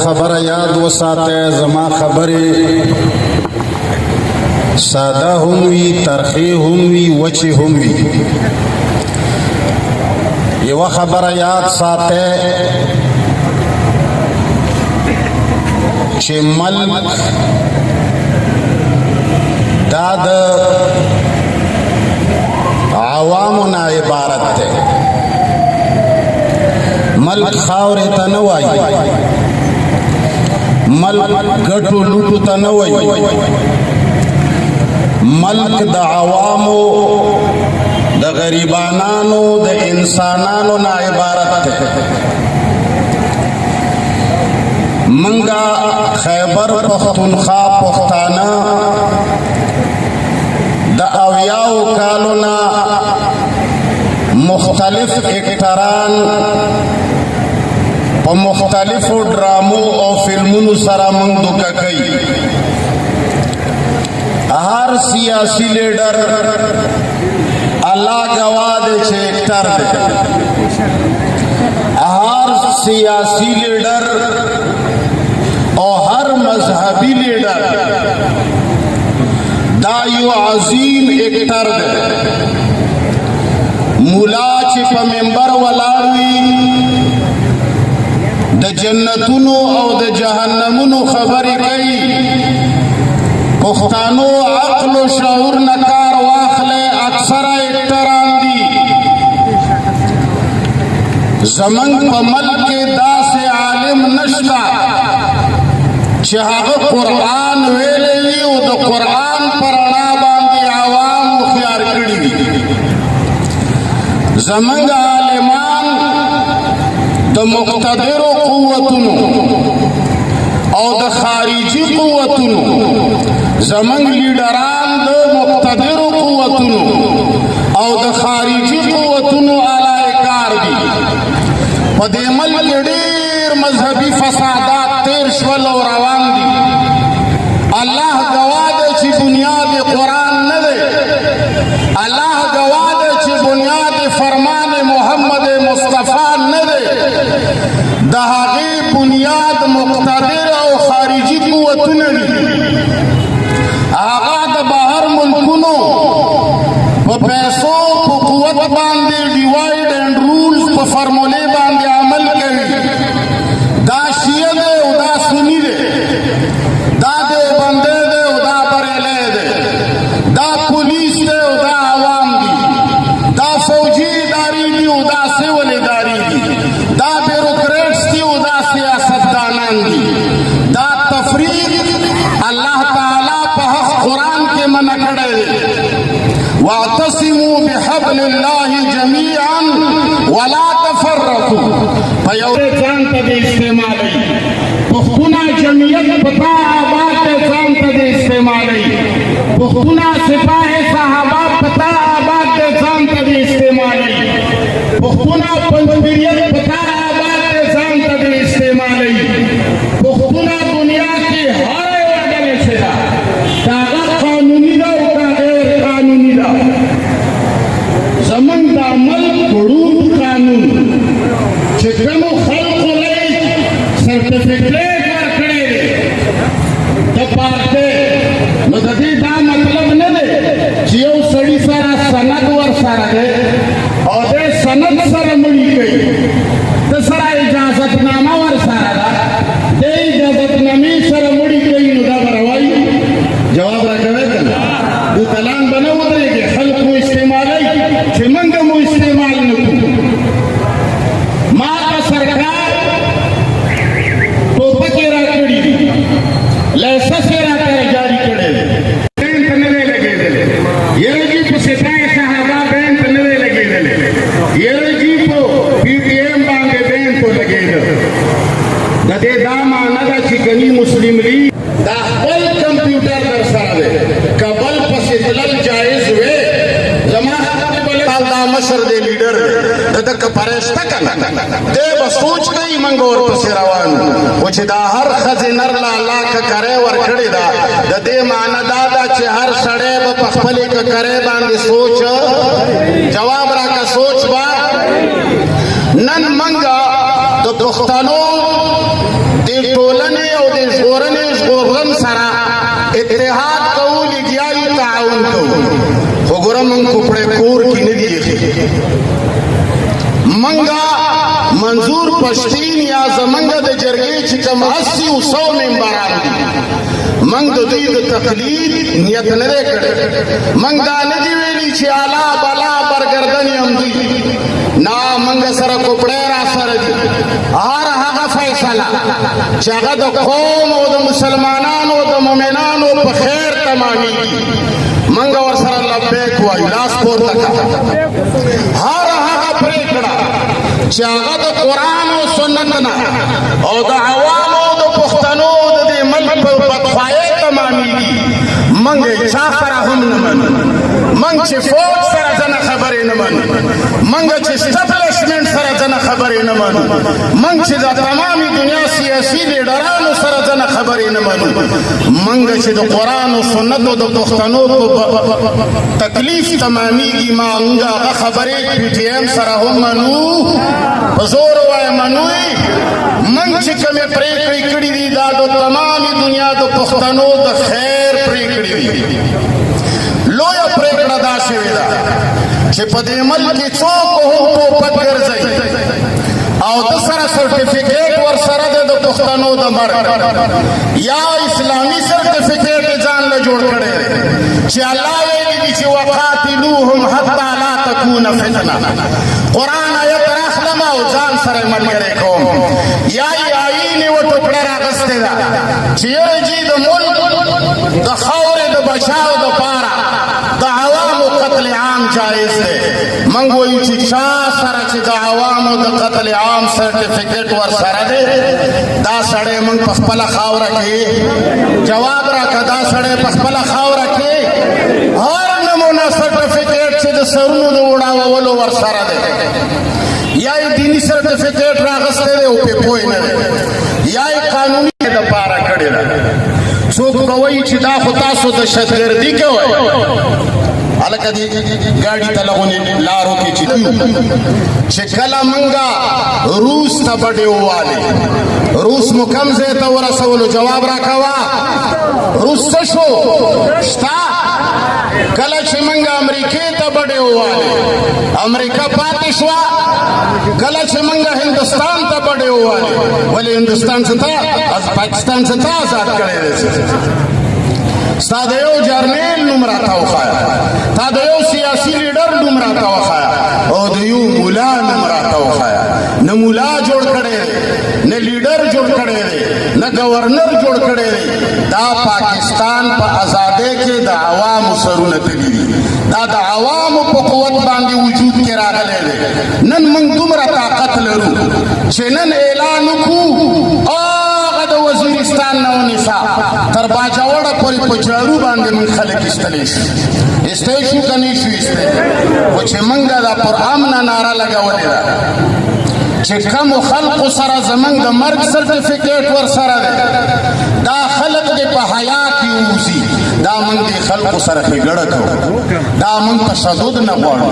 خبر یاد وساته زما خبرې ساده هم وي ترخی هم وي وچې هم وي یوه خبره یاد ساته چې ملک دا د عوامو نه عبارت دی ملک خاورې ته نه وایي ملک ګټو لوټو ته نه وایي ملک د عوامو د غریبانانو د انسانانو نه عبارت دی منګه خیبر پښتونخوا پښتانه د اویاو کالو نه مختلف اکټران په مختلفو ډرامو او فلمونو سره موږ دوکه کوي هر سیاسي لیډر الله گواه دی چې اکټر دی هر سیاسي لیډر او هر مذهبي لیډر دا یو عظیم اکټر دی مولا چې په منبر ولاړ وي د جنتونو او د جهنمونو خبرې کوي پښتانو عقل او شعور نه کار واخلي اکثره اکټران دي زمنګ په ملک کې داسې عالم نشته چې هغه قرآن ویلی وي او د قرآن پر رڼا باندې عوام هوښیار کړي دي زمنګ عالمان د مقتدرو قوتونو او د خارجي قوتونو زمنګ لیډران د مقتدرو قوتونو او د خارجي قوتونو علاوه کار دي په دې ملک ډېر مذهبي فسادات تیر شول او روان دي الله گواه دی چې بنیاد قرآن نه دی الله گواه دی چې بنیاد فرمان محمد مصطفی نه دی د هغې بنیاد مقتدر او خارجي قوتونه دي هغه د بهر ملکونو په پیسو په قوت باندې ډیوایډ اینډ رولز په فرمولې باندې عمل کوي دا شیعه دی او دا سني دی دا دیوبندی دی او دا بریلی دی دا پولیس دی او دا عوام دي دا فوجي ادارې دي او دا سیول ادارې دي دا بیروکریټس دي او دا سیاستدانان دي دا تفریق الله تعالی په حق قرآن کې منع کړی دی واعتصموا بحبل الله جميعا ولا تفرقوا په یو ځان ته د استعمالوي پښتونه جمعیت پتا آباد ته ځان ته د استعمالوي پښتونه سپاه صحابه پتا آباد ته ځان ته د استعمالوي پښتونه پنځپیریت پتا آباد ته ځان ته د استعمالوي پښتونه دنیا کې هر یوه ډلې چې ده هغه قانوني ده او غیر قانوني ده زمونږ د ملک ړوند قانون چې کومو خلقو لري سرټیفیکیټ ورکړی دی د پارټۍ نو د دې دا مطلب نه دی چې یو سړي سره سند ورسره دی او د سند سره مړي کوي د سره اجازتنامه ورسره ده د اجازتنامې سره مړي کوي نو دا به روایي جواب راکوی که نه د کلام به نه ودرېږي خلک مو استعمالوي چې موږ مو استعمال نه کړو ما ته سرکار ټوپکې راکړي دي لایسنس یې راته جاري کړی دی بین ته نه دی لګېدلی یره جي په سپاه صحابه بین ته نه دی لګېدلی یره جي په پي ټي ایم باندې بین ته لګېده د دې دا معنا ده چې ګني مسلم لیگ دا خپل کمپیوټر در سره دی که بل پسې تلل جایز وی زما دا مشر دی لیډر دی د که فرشته که نه دی به سوچ کوي موږ ورپسې روان خو چې دا هر ښځې نر له الله ککرۍ ورکړې ده د دې معنا دا ده چې هر سړی به په خپلې ککرۍ باندې سوچ جواب راکړه سوچ به نن موږ د پښتنو دې ټولنې اتحاد کوو لګیایو تعاون کوو خو ګوره موږ کوپړې کور کې نه دي ایښي منګه منظور پښتین یا زمنګ د جرګې چې کوم 80 او 100 ممبران دي منګ د دوی د تقلید نیت نه دی کړی منګ دا نه دي ویلي چې اعلی بلا برګردن یم دوی نه منګ سره کوپړې را سره دي هر هغه فیصله چې هغه د قوم او د مسلمانانو او د مؤمنانو په خیر تمامېږي منګ ورسره لبیک وایو لاس پورته کړه هر هغه پرېکړه چې هغه د قرآن او سنت نه او د عوامو د پښتنو د دې ملک په بدخوایۍ تمامېږي موږ چا سره هم نه منو موږ چې فوج سره ځنه خبرې نه منو موږ چې اسټابلیشمنټ سره ځنه خبرې نه منو موږ چې د تمامي دنیا سیاسي لیډرانو سره ځنه خبرې نه منو موږ چې د قرآن او سنت او د پښتنو په تکلیف تمامېږي موږ هغه خبرې پی ټي ایم سره هم منو په زور وایه منوی موږ چې کومې پرېکړې کړي دي دا د تمامي دنیا د پښتنو د خیر پرېکړې دي لویه پرېکړه دا شوې ده چې په دې ملک کې څوک هم ټوپک ګرځوي او د سره سرټیفیکیټ ورسره دی د پښتنو د مرګ یا اسلامي سرټیفیکیټ یې ځان له جوړ کړی دی چې الله ویلي دي چې وقاتلوهم حتی لا تکون فتنه قرآن آیت راخلم او ځان سره ملګری کوم یا یې آیین یې وټوکړه راغستې ده چې یره جي د ملک د خاورې د بچاو دپاره د عوامو قتل عام جایز دی موږ وایو چې چا سره چې د عوامو د قتل عام سرټیفیکیټ ورسره دی دا سړی موږ په خپله خاوره کې جواب راکړه دا سړی په خپله خاوره کې هر نمونه سرټیفیکیټ چې د سرونو د وړاوولو ورسره دی یا یې دیني سرټیفیکیټ راغستی دی او پې پوه نه دی یا یې قانوني دپاره کړې ده څوک به وایي چې دا خو تاسو دهشتګردي کوئ هلکه دې ګاډي ته لغونې لارو کې چې چې کله منګه روس ته بډې ووالې روس مو کم ځای ته ورسولو جواب راکوه روس څه شو شته کله چې منګه امریکې ته بډې ووالې امریکا پاتې شوه کله چې منګه هندوستان ته بډې ووالې ولې هندوستان څه ته پاکستان څه ته آزاد کړی دی ستا د یو جرنیل نوم راته وښایه تا د یو سیاسي لیډر نوم راته وښایه او د یو مولا نوم راته وښایه نه مولا جوړ کړی دی نه لیډر جوړ کړی دی نه گورنر جوړ کړی دی دا پاکستان په ازادۍ کې د عوامو سرونه تلي دي دا د عوامو په قوت باندې وجود کې راغلی دی نن موږ دومره طاقت لرو چې نن اعلان وکړو هغه د وزیرستان نه ونیسه تر باجوړه پورې په جارو باندې موږ خلک ایستلی شو ایستی شو که نه شو ایستی خو چې موږ دا پر امنه ناره لګولې ده چې کمو خلقو سره زمونږ د مرګ سرټیفیکیټ ورسره دی دا خلق دې په حیا کې ووځي دا موږ دې خلقو سره ښېګړه کوو دا موږ تشدد نه غواړو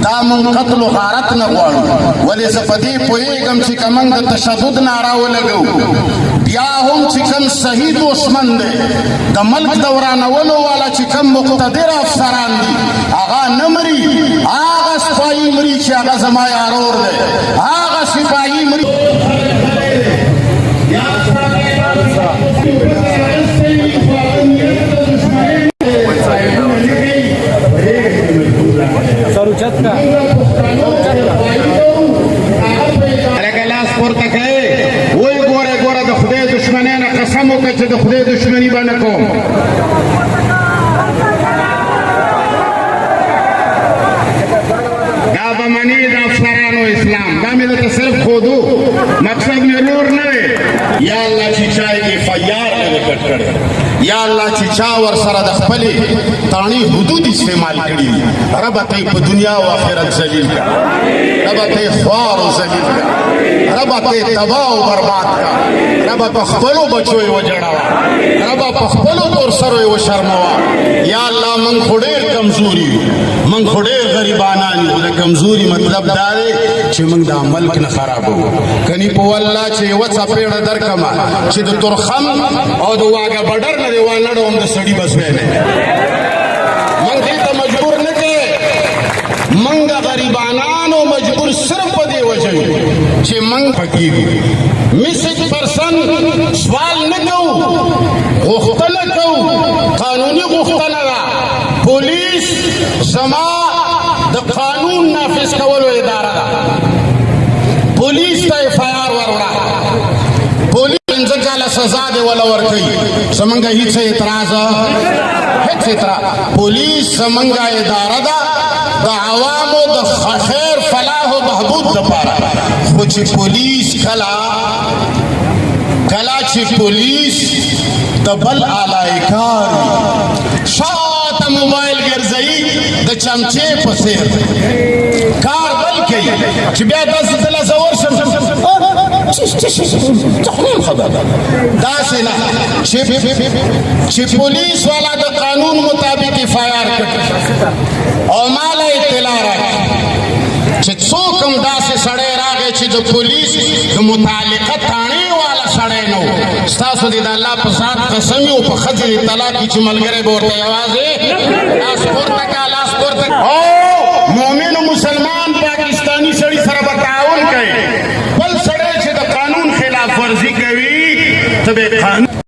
دا موږ قتل و غارت نه غواړو ولې زه په دې پوهېږم چې که موږ د تشدد ناره ولګوو بیا هم چې کوم صحیح دشمن دی د ملک د ورانولو والا چې کوم مقتدر افسران دي هغه نه مري هغه سپایي مري چې هغه زما یارور دی هغه سپایي مري قسم وکړه چې د خدای دشمني به نه کوم دا به مني د افسرانو اسلام دا مې درته صرف ښودو مقصد مې نور نه دی یا الله چې چا یې FIR نه دی کټ کړی یا الله چې چا ورسره د خپلې تاڼي حدود استعمال کړي دي ربه ته یې په دنیا او آخرت ذلیل کړه ربه ته یې خوار او ذلیل کړه ربه ته یې تباه او برباد کړه ربه په خپلو بچو یې وجړوه ربه په خپلو تورسرو یې وشرموه یا الله موږ خو ډېر کمزوري یو موږ خو ډېر غریبانان یو د کمزوري مطلب دا دی چې موږ د ملک نه خرابو کني په والله چې یو څپېړه درکما چې د ترخم او د واګه بډر نه دی وانه هم د سړی بس نه موږ دې ته مجبور نه کې موږ غریبانانو مجبور صرف په دې وجه چې موږ فقیرو میسج پرسن سوال نه کوو غوښتنه کوو قانوني غوښتنه ده پولیس زما د قانون نافذ کولو اداره ده پولیس ته FIR وروړه پولیس 5 کاله سزا دی ولا ورکوي زمونږ هیڅ اعتراض پولیس زمونږ اداره ده د عوامو د خیر فلاح او بهبود لپاره خو چې پولیس کله چې پولیس د بل اعلی کار شاته موبایل ګرځي د چمچې په څیر کار بل کوي چې بیا داسې دله زور شم خبر داسې نه چې پولیس والا د قانون مطابق FIR کړي او مال اطلاع راکړي چې څوک هم داسې سړی راغی چې د پولیس د متعلقه تاڼې والا سړی نه و ستاسو دې د الله په ذات قسم یو په ښځې د طلاق کې چې ملګری به ورته یوازې لاس پورته کړه لاس پورته او مؤمن مسلمان پاکستاني سړي سره به تعاون کوي بل سړی چې د قانون خلاف ورزي کوي ته به قانون